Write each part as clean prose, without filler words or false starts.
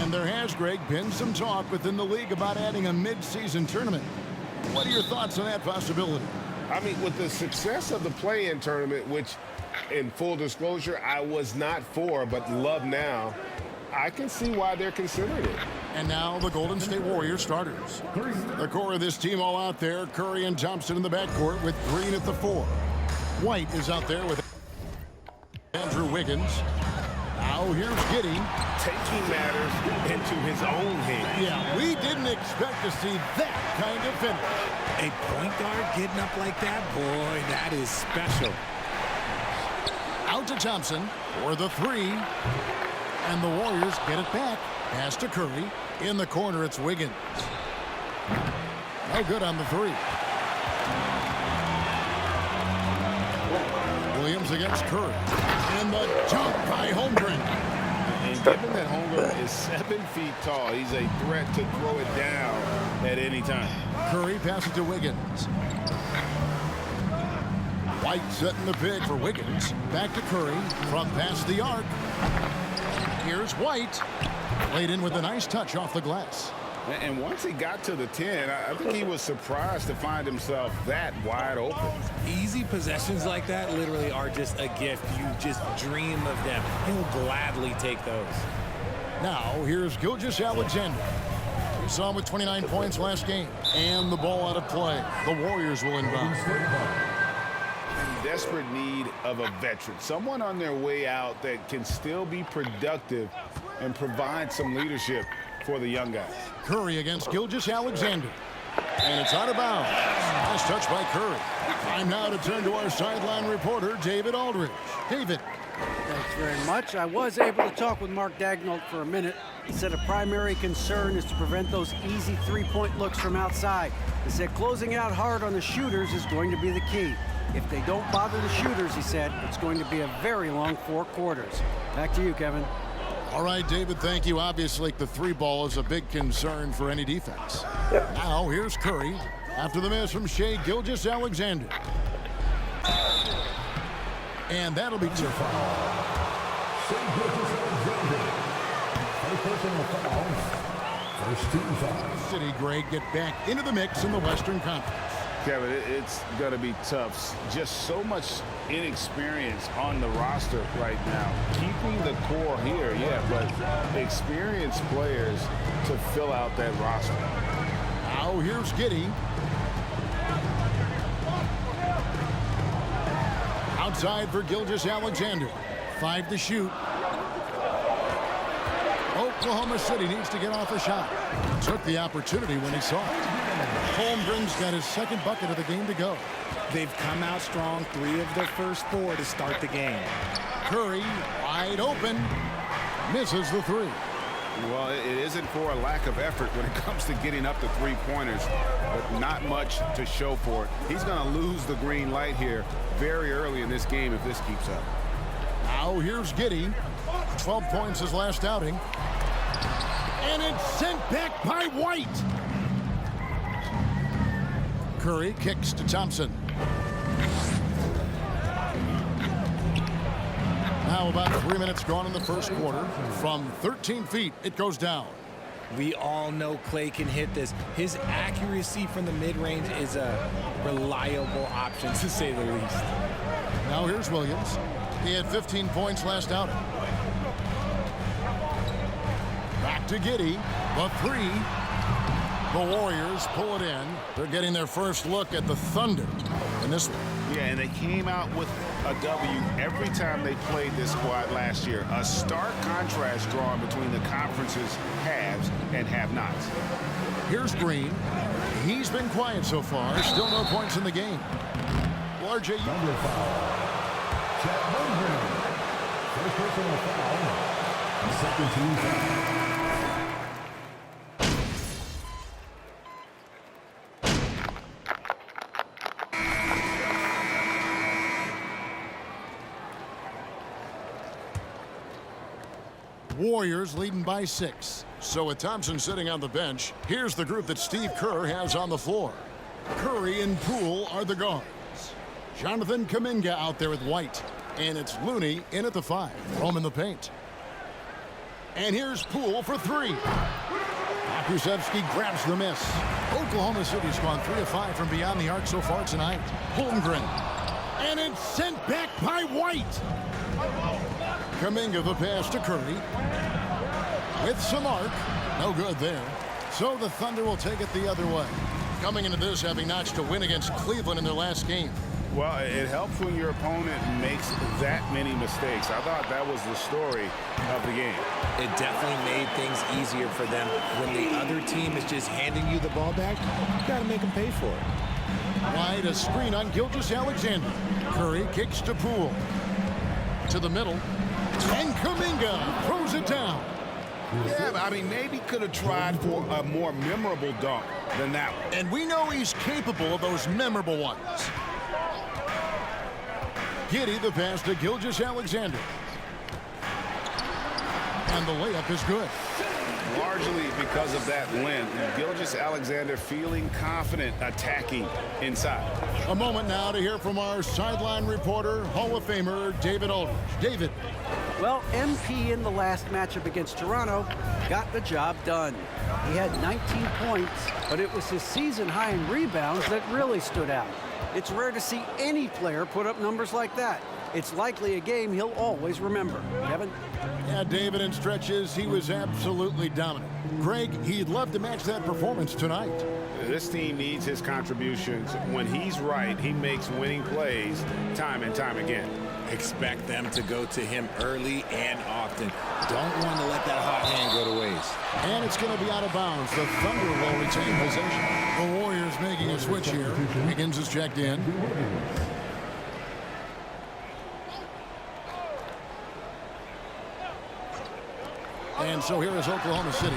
And there has, Greg, been some talk within the league about adding a mid-season tournament. What are your thoughts on that possibility? I mean, with the success of the play-in tournament, which, in full disclosure, I was not for, but love now, I can see why they're considering it. And now the Golden State Warriors starters. The core of this team all out there. Curry and Thompson in the backcourt with Green at the 4. White is out there with Andrew Wiggins. Now here's Giddey. Taking matters into his own hands. Yeah, we didn't expect to see that kind of finish. A point guard getting up like that, boy, that is special. Out to Thompson for the 3. And the Warriors get it back. Pass to Curry. In the corner, it's Wiggins. No good on the 3. Williams against Curry. And the dunk by Holmgren. And given that Holmgren is 7 feet tall, he's a threat to throw it down at any time. Curry passes to Wiggins. White setting the pick for Wiggins. Back to Curry from past the arc. Here's White. Laid in with a nice touch off the glass. And once he got to the 10, I think he was surprised to find himself that wide open. Easy possessions like that literally are just a gift. You just dream of them. He'll gladly take those. Now, here's Gilgeous-Alexander. We saw him with 29 points last game. And the ball out of play. The Warriors will inbound. In desperate need of a veteran. Someone on their way out that can still be productive and provide some leadership for the young guys. Curry against Gilgeous-Alexander. And it's out of bounds. Nice touch by Curry. Time now to turn to our sideline reporter, David Aldridge. David. Thanks very much. I was able to talk with Mark Daigneault for a minute. He said a primary concern is to prevent those easy three-point looks from outside. He said closing out hard on the shooters is going to be the key. If they don't bother the shooters, he said, it's going to be a very long 4 quarters. Back to you, Kevin. All right, David, thank you. Obviously, the 3 ball is a big concern for any defense. Now, here's Curry after the miss from Shai Gilgeous-Alexander. And that'll be 2 foul. First 2 fouls. City, Greg, get back into the mix in the Western Conference. Kevin, it's going to be tough. Just so much inexperience on the roster right now. Keeping the core here, yeah, but experienced players to fill out that roster. Now here's Giddey. Outside for Gilgeous-Alexander. 5 to shoot. Oklahoma City needs to get off a shot. Took the opportunity when he saw it. Holmgren's got his 2nd bucket of the game to go. They've come out strong, 3 of their first 4 to start the game. Curry wide open. Misses the 3. Well, it isn't for a lack of effort when it comes to getting up to 3-pointers, but not much to show for it. He's going to lose the green light here very early in this game if this keeps up. Now here's Giddey. 12 points his last outing. And it's sent back by White. Curry kicks to Thompson. Now about 3 minutes gone in the first quarter. From 13 feet, it goes down. We all know Klay can hit this. His accuracy from the mid-range is a reliable option, to say the least. Now here's Williams. He had 15 points last outing. Back to Giddey. The 3. The Warriors pull it in. They're getting their first look at the Thunder in this one. Yeah, and they came out with a W every time they played this squad last year. A stark contrast drawn between the conference's haves and have-nots. Here's Green. He's been quiet so far. Still no points in the game. RJ. Number 5. Chet Holmgren. First personal foul. Second team foul. Warriors leading by 6. So with Thompson sitting on the bench, here's the group that Steve Kerr has on the floor. Curry and Poole are the guards. Jonathan Kuminga out there with White. And it's Looney in at the 5. Home in the paint. And here's Poole for three. Kuszewski grabs the miss. Oklahoma City's gone 3 of 5 from beyond the arc so far tonight. Holmgren. And it's sent back by White. Kuminga the pass to Curry. With some arc. No good there. So the Thunder will take it the other way. Coming into this having notched a win against Cleveland in their last game. Well, it helps when your opponent makes that many mistakes. I thought that was the story of the game. It definitely made things easier for them. When the other team is just handing you the ball back, you got to make them pay for it. Wide, a screen on Gilgeous-Alexander. Curry kicks to Poole. To the middle. And Kuminga throws it down. Yeah, I mean, maybe could have tried for a more memorable dunk than that one. And we know he's capable of those memorable ones. Giddey the pass to Gilgeous-Alexander. And the layup is good. Largely because of that length, Gilgeous-Alexander feeling confident attacking inside. A moment now to hear from our sideline reporter, Hall of Famer David Aldridge. David. Well, MP in the last matchup against Toronto got the job done. He had 19 points, but it was his season high in rebounds that really stood out. It's rare to see any player put up numbers like that. It's likely a game he'll always remember. Kevin? Yeah, David, in stretches, he was absolutely dominant. Greg, he'd love to match that performance tonight. This team needs his contributions. When he's right, he makes winning plays time and time again. Expect them to go to him early and often. Don't want to let that hot hand go to waste. And it's going to be out of bounds. The Thunder will retain possession. The Warriors making a switch here. Higgins is checked in. And so here is Oklahoma City.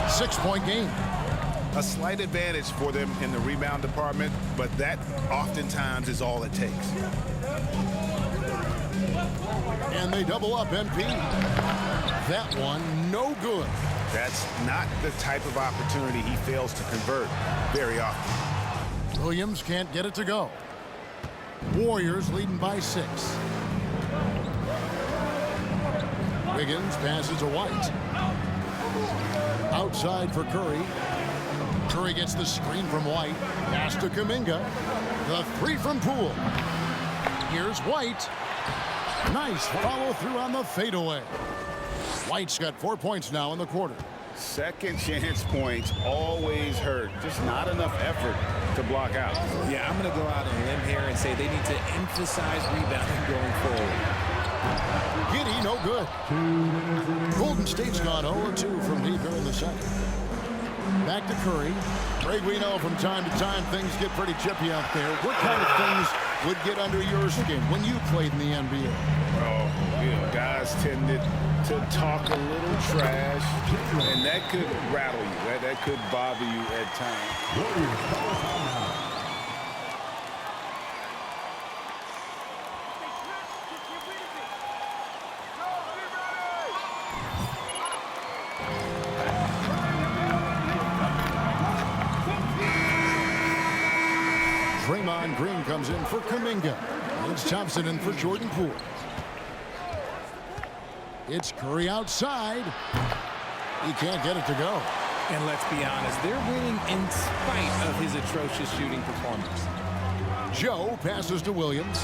6-point game. A slight advantage for them in the rebound department, but that oftentimes is all it takes. And they double up MP. That one, no good. That's not the type of opportunity he fails to convert very often. Williams can't get it to go. Warriors leading by 6. Wiggins passes to White. Outside for Curry. Curry gets the screen from White. Pass to Kuminga. The 3 from Poole. Here's White. Nice follow through on the fadeaway. White's got 4 points now in the quarter. Second chance points always hurt. Just not enough effort to block out. Yeah, I'm going to go out on a limb here and say they need to emphasize rebounding going forward. Giddey, no good. Golden State's gone 0-2 from deep here in the second. Back to Curry. Greg, we know from time to time things get pretty chippy out there. What kind of things would get under your skin when you played in the NBA? Oh, you know, guys tended to talk a little trash, and that could rattle you. That could bother you at times. Draymond Green comes in for Kuminga. It's Thompson in for Jordan Poole. It's Curry outside. He can't get it to go. And let's be honest, they're winning in spite of his atrocious shooting performance. Joe passes to Williams.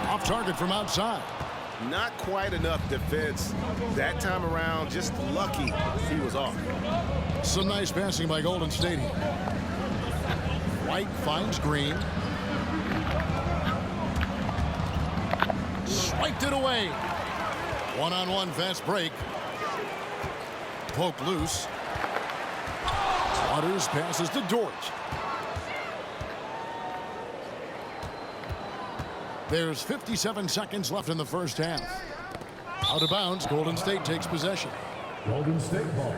Off target from outside. Not quite enough defense that time around. Just lucky he was off. Some nice passing by Golden State here. White finds Green. Swiped it away. One-on-one fast break. Poke loose. Waters passes to Dort. There's 57 seconds left in the first half. Out of bounds, Golden State takes possession. Golden State ball.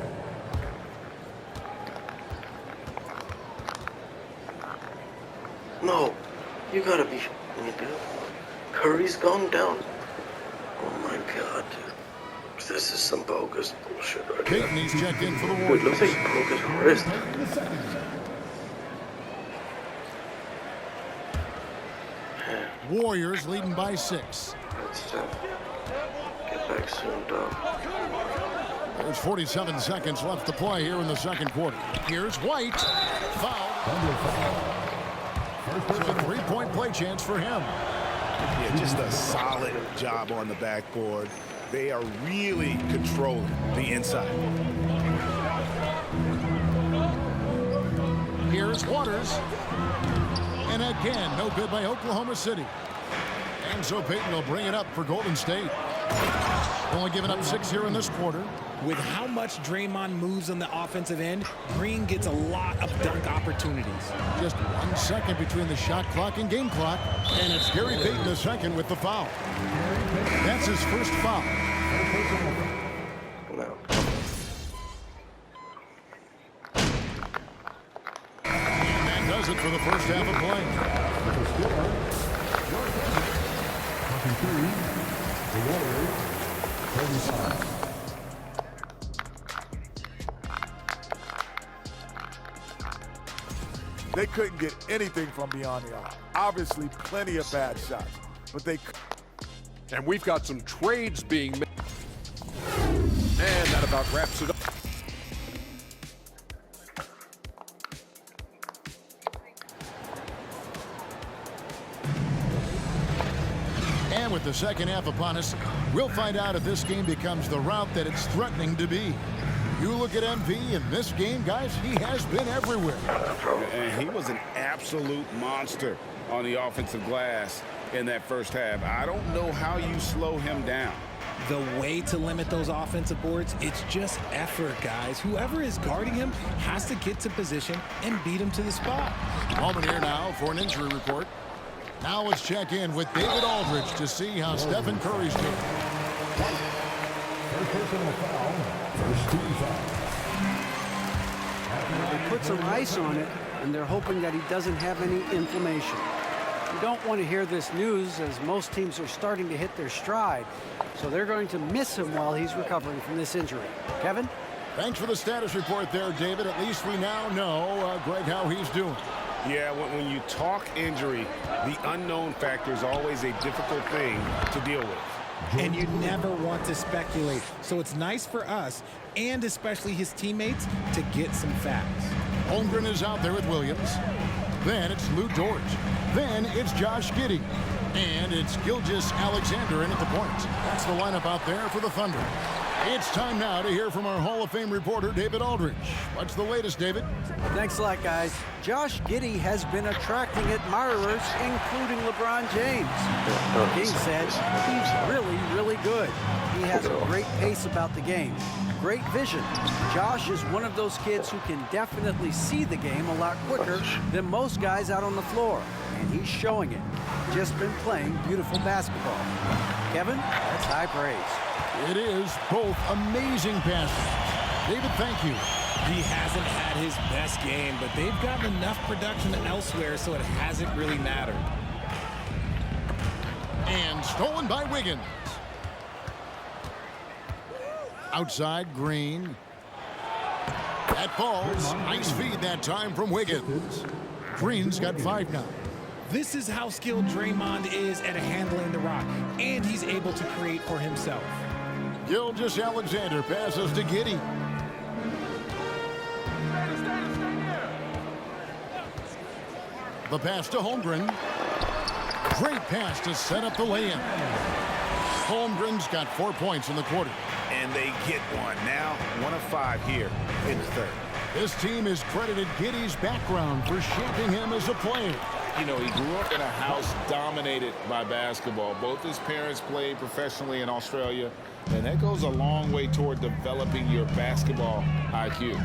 No, you gotta be me, dude. Curry's gone down. Oh my god, dude. This is some bogus bullshit right here. Peyton, he's checked in for the Dude, Warriors. looks like he broke his wrist. Warriors leading by 6. That's tough. Get back soon, dog. There's 47 seconds left to play here in the second quarter. Here's White. Foul. So a three-point play chance for him. Yeah, just a solid job on the backboard. They are really controlling the inside. Here's Waters. And again, no good by Oklahoma City. And so Payton will bring it up for Golden State. Only giving up 6 here in this quarter. With how much Draymond moves on the offensive end, Green gets a lot of dunk opportunities. Just 1 second between the shot clock and game clock. And it's Gary Payton the second with the foul. That's his first foul. No. And that does it for the first half of play. The Warriors, 35. They couldn't get anything from beyond the arc. Obviously, plenty of bad shots, but they. And we've got some trades being made. And that about wraps it up. And with the second half upon us, we'll find out if this game becomes the route that it's threatening to be. You look at MV in this game, guys, he has been everywhere. And he was an absolute monster on the offensive glass in that first half. I don't know how you slow him down. The way to limit those offensive boards, it's just effort, guys. Whoever is guarding him has to get to position and beat him to the spot. Moment here now for an injury report. Now let's check in with David Aldridge to see how Stephen Curry's doing. First personal foul. First team foul. They put some ice on it, and they're hoping that he doesn't have any inflammation. You don't want to hear this news, as most teams are starting to hit their stride, so they're going to miss him while he's recovering from this injury. Kevin? Thanks for the status report there, David. At least we now know, Greg, how he's doing. Yeah, when you talk injury, the unknown factor is always a difficult thing to deal with. And you never want to speculate. So it's nice for us, and especially his teammates, to get some facts. Holmgren is out there with Williams. Then it's Lou George. Then it's Josh Giddey. And it's Gilgeous Alexander in at the point. That's the lineup out there for the Thunder. It's time now to hear from our Hall of Fame reporter, David Aldridge. What's the latest, David? Thanks a lot, guys. Josh Giddey has been attracting admirers, including LeBron James. King said he's really, really good. He has a great pace about the game, great vision. Josh is one of those kids who can definitely see the game a lot quicker than most guys out on the floor, and he's showing it. Just been playing beautiful basketball. Kevin, that's high praise. It is both amazing passes. David, thank you. He hasn't had his best game, but they've gotten enough production elsewhere, so it hasn't really mattered. And stolen by Wiggins. Outside, Green. That falls. Nice feed that time from Wiggins. Green's got 5 now. This is how skilled Draymond is at handling the rock, and he's able to create for himself. Gilgeous Alexander passes to Giddey. The pass to Holmgren. Great pass to set up the lay-in. Holmgren's got 4 points in the quarter. And they get one. Now 1 of 5 here in the third. This team has credited Giddey's background for shaping him as a player. You know, he grew up in a house dominated by basketball. Both his parents played professionally in Australia, and that goes a long way toward developing your basketball IQ.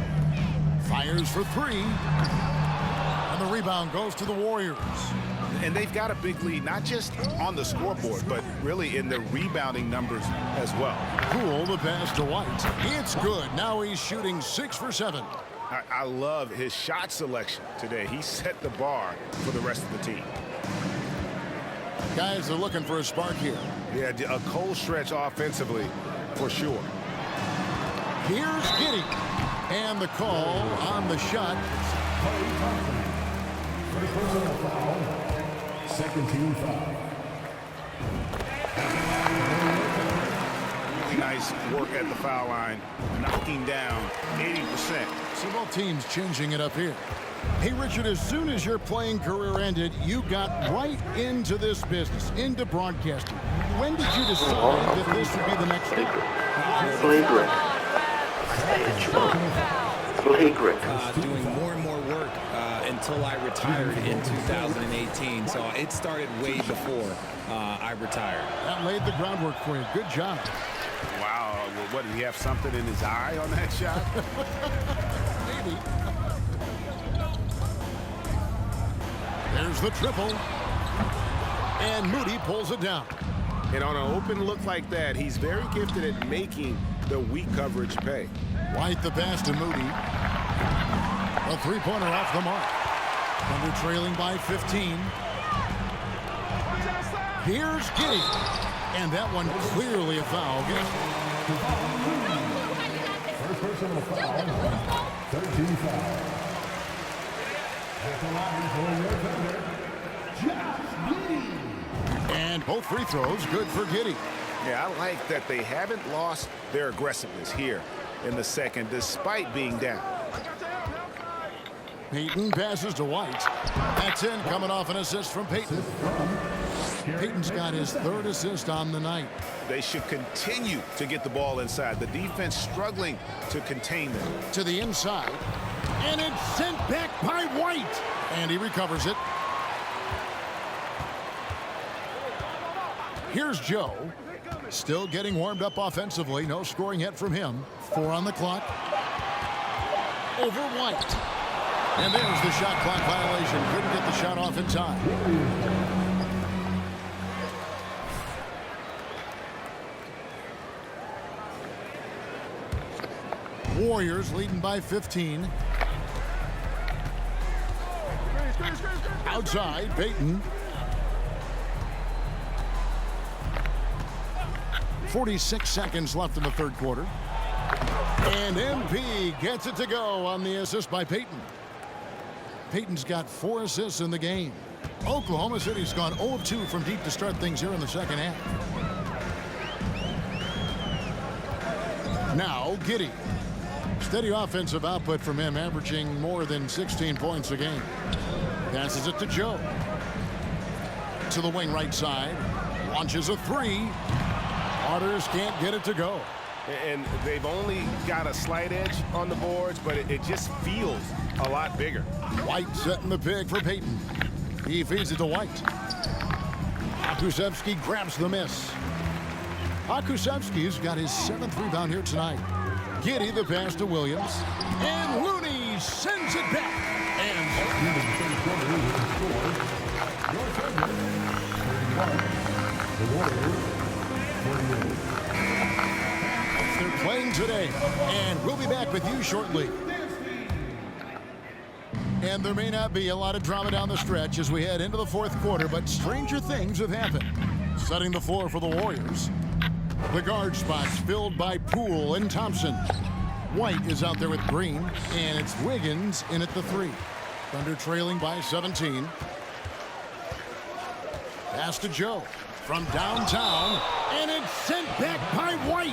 Fires for 3. And the rebound goes to the Warriors. And they've got a big lead, not just on the scoreboard, but really in the rebounding numbers as well. Poole, the pass to White. It's good. Now he's shooting 6 for 7. I love his shot selection today. He set the bar for the rest of the team. Guys are looking for a spark here. Yeah, a cold stretch offensively for sure. Here's Giddey. And the call on the shot. First personal foul. Second team foul. nice work at the foul line, knocking down 80%. So both teams changing it up here. Hey, Richard, as soon as your playing career ended, you got right into this business, into broadcasting. When did you decide that this would be the next step? Flagrant. Flagrant. Doing more and more work until I retired in 2018. So it started way before I retired. That laid the groundwork for you. Good job. Wow. Well, what, did he have something in his eye on that shot? Maybe. There's the triple. And Moody pulls it down. And on an open look like that, he's very gifted at making the weak coverage pay. White the pass to Moody. A three-pointer off the mark. Thunder trailing by 15. Here's Giddey. And that one clearly a foul. First personal foul. 13 foul. At the line for your defender, Josh Giddey. And both free throws good for Giddey. Yeah, I like that they haven't lost their aggressiveness here in the second, despite being down. Payton passes to White. That's in, coming off an assist from Payton. Payton's got his third assist on the night. They should continue to get the ball inside. The defense struggling to contain them. To the inside. And it's sent back by White. And he recovers it. Here's Joe. Still getting warmed up offensively. No scoring yet from him. 4 on the clock. Over White. And there's the shot clock violation. Couldn't get the shot off in time. Warriors leading by 15. Outside, Payton. 46 seconds left in the third quarter. And MP gets it to go on the assist by Payton. Payton's got 4 assists in the game. Oklahoma City's gone 0 of 2 from deep to start things here in the second half. Now, Giddey. Steady offensive output from him, averaging more than 16 points a game. Passes it to Joe. To the wing right side. Launches a 3. Waters can't get it to go. And they've only got a slight edge on the boards, but it just feels a lot bigger. White setting the pick for Payton. He feeds it to White. Akusevsky grabs the miss. Akusevsky's got his 7th rebound here tonight. Giddey the pass to Williams. And Looney sends it back. And they're playing today. And we'll be back with you shortly. And there may not be a lot of drama down the stretch as we head into the fourth quarter, but stranger things have happened. Setting the floor for the Warriors. The guard spots filled by Poole and Thompson. White is out there with Green, and it's Wiggins in at the 3. Thunder trailing by 17. Pass to Joe from downtown, and it's sent back by White.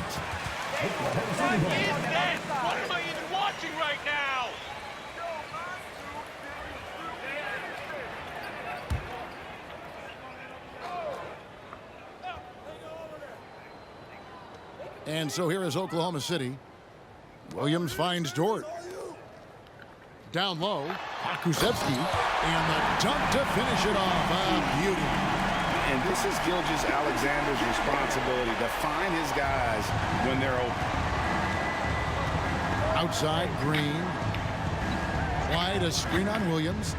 What is this? What am I even watching right now? And so here is Oklahoma City. Williams finds Dort. Down low, Akusevsky, and the dunk to finish it off. A beauty. And this is Gilgeous-Alexander's responsibility to find his guys when they're open. Outside, Green. Wide, a screen on Williams.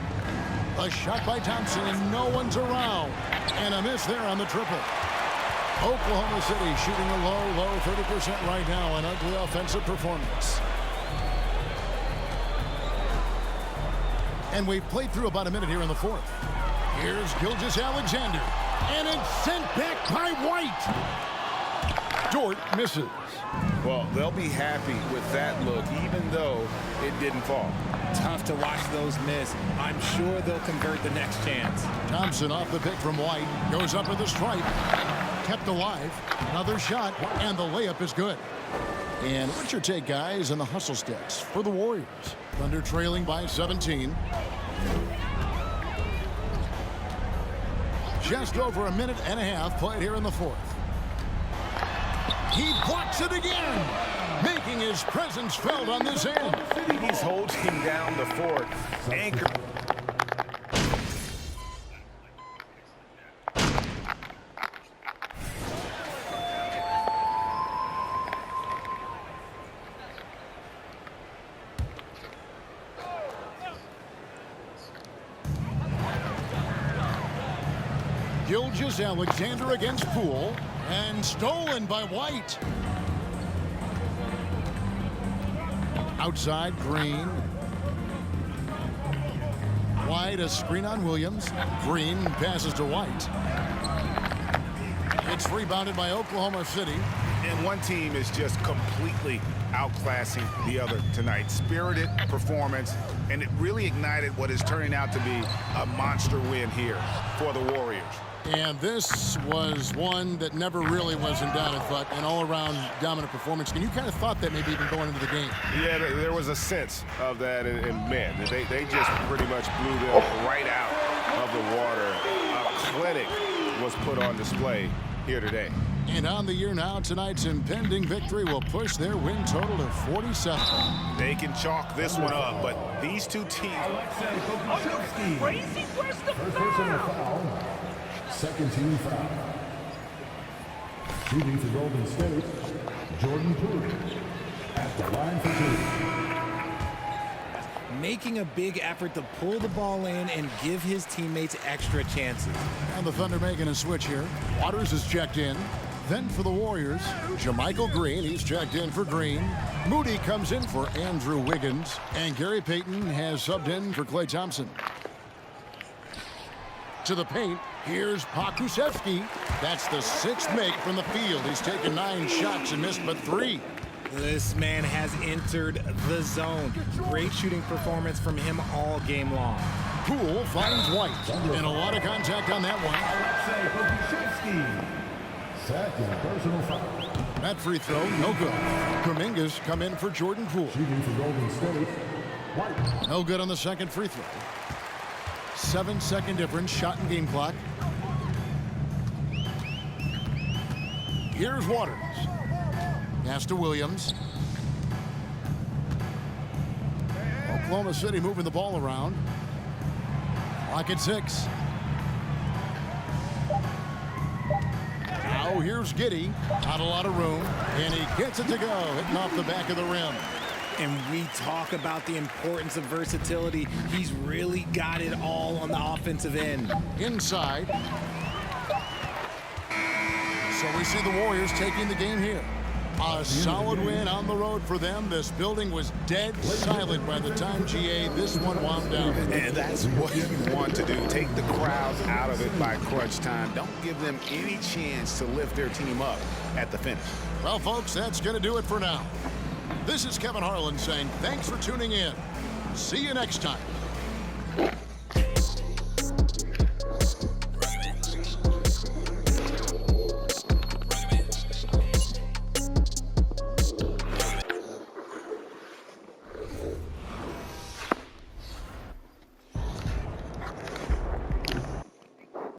A shot by Thompson, and no one's around. And a miss there on the triple. Oklahoma City shooting a low 30% right now. An ugly offensive performance. And we've played through about a minute here in the fourth. Here's Gilgeous-Alexander. And it's sent back by White. Dort misses. Well, they'll be happy with that look, even though it didn't fall. Tough to watch those miss. I'm sure they'll convert the next chance. Thompson off the pick from White. Goes up with the stripe. kept alive. Another shot, and the layup is good. And what's your take, guys, on the hustle sticks for the Warriors? Thunder trailing by 17. Just over a minute and a half played here in the fourth. He blocks it again, making his presence felt on this end. He's holding down the fort. Anchor. Gilgeous-Alexander against Poole, and stolen by White. Outside, Green. White, a screen on Williams. Green passes to White. It's rebounded by Oklahoma City. And one team is just completely outclassing the other tonight. Spirited performance, and it really ignited what is turning out to be a monster win here for the Warriors. And this was one that never really was in doubt, I thought, an all-around dominant performance. And you kind of thought that maybe even going into the game. Yeah, there was a sense of that, and man, they just pretty much blew them right out of the water. A clinic was put on display here today. And on the year now, tonight's impending victory will push their win total to 47. They can chalk this one up, but these two teams... Crazy? Where's the First personal foul. Second team foul. Shooting for Golden State, Jordan Poole at the line for two. Making a big effort to pull the ball in and give his teammates extra chances. And the Thunder making a switch here. Waters is checked in. Then for the Warriors, Jermichael Green, he's checked in for Green. Moody comes in for Andrew Wiggins. And Gary Payton has subbed in for Klay Thompson. To the paint, here's Pokusevski. That's the sixth make from the field. He's taken 9 shots and missed but 3. This man has entered the zone. Great shooting performance from him all game long. Poole finds White. And a lot of contact on that one. Second personal foul. That free throw, no good. Kuminga's come in for Jordan Poole. Shooting for Golden State, White. No good on the second free throw. 7-second difference, shot and game clock. Here's Waters. Pass to Williams. Oklahoma City moving the ball around. Clock at 6. Now here's Giddey. Not a lot of room. And he gets it to go, hitting off the back of the rim. And we talk about the importance of versatility. He's really got it all on the offensive end. Inside. So we see the Warriors taking the game here. A solid win on the road for them. This building was dead silent by the time, GA, this one wound down. And that's what you want to do. Take the crowds out of it by crunch time. Don't give them any chance to lift their team up at the finish. Well, folks, that's going to do it for now. This is Kevin Harlan saying thanks for tuning in. See you next time.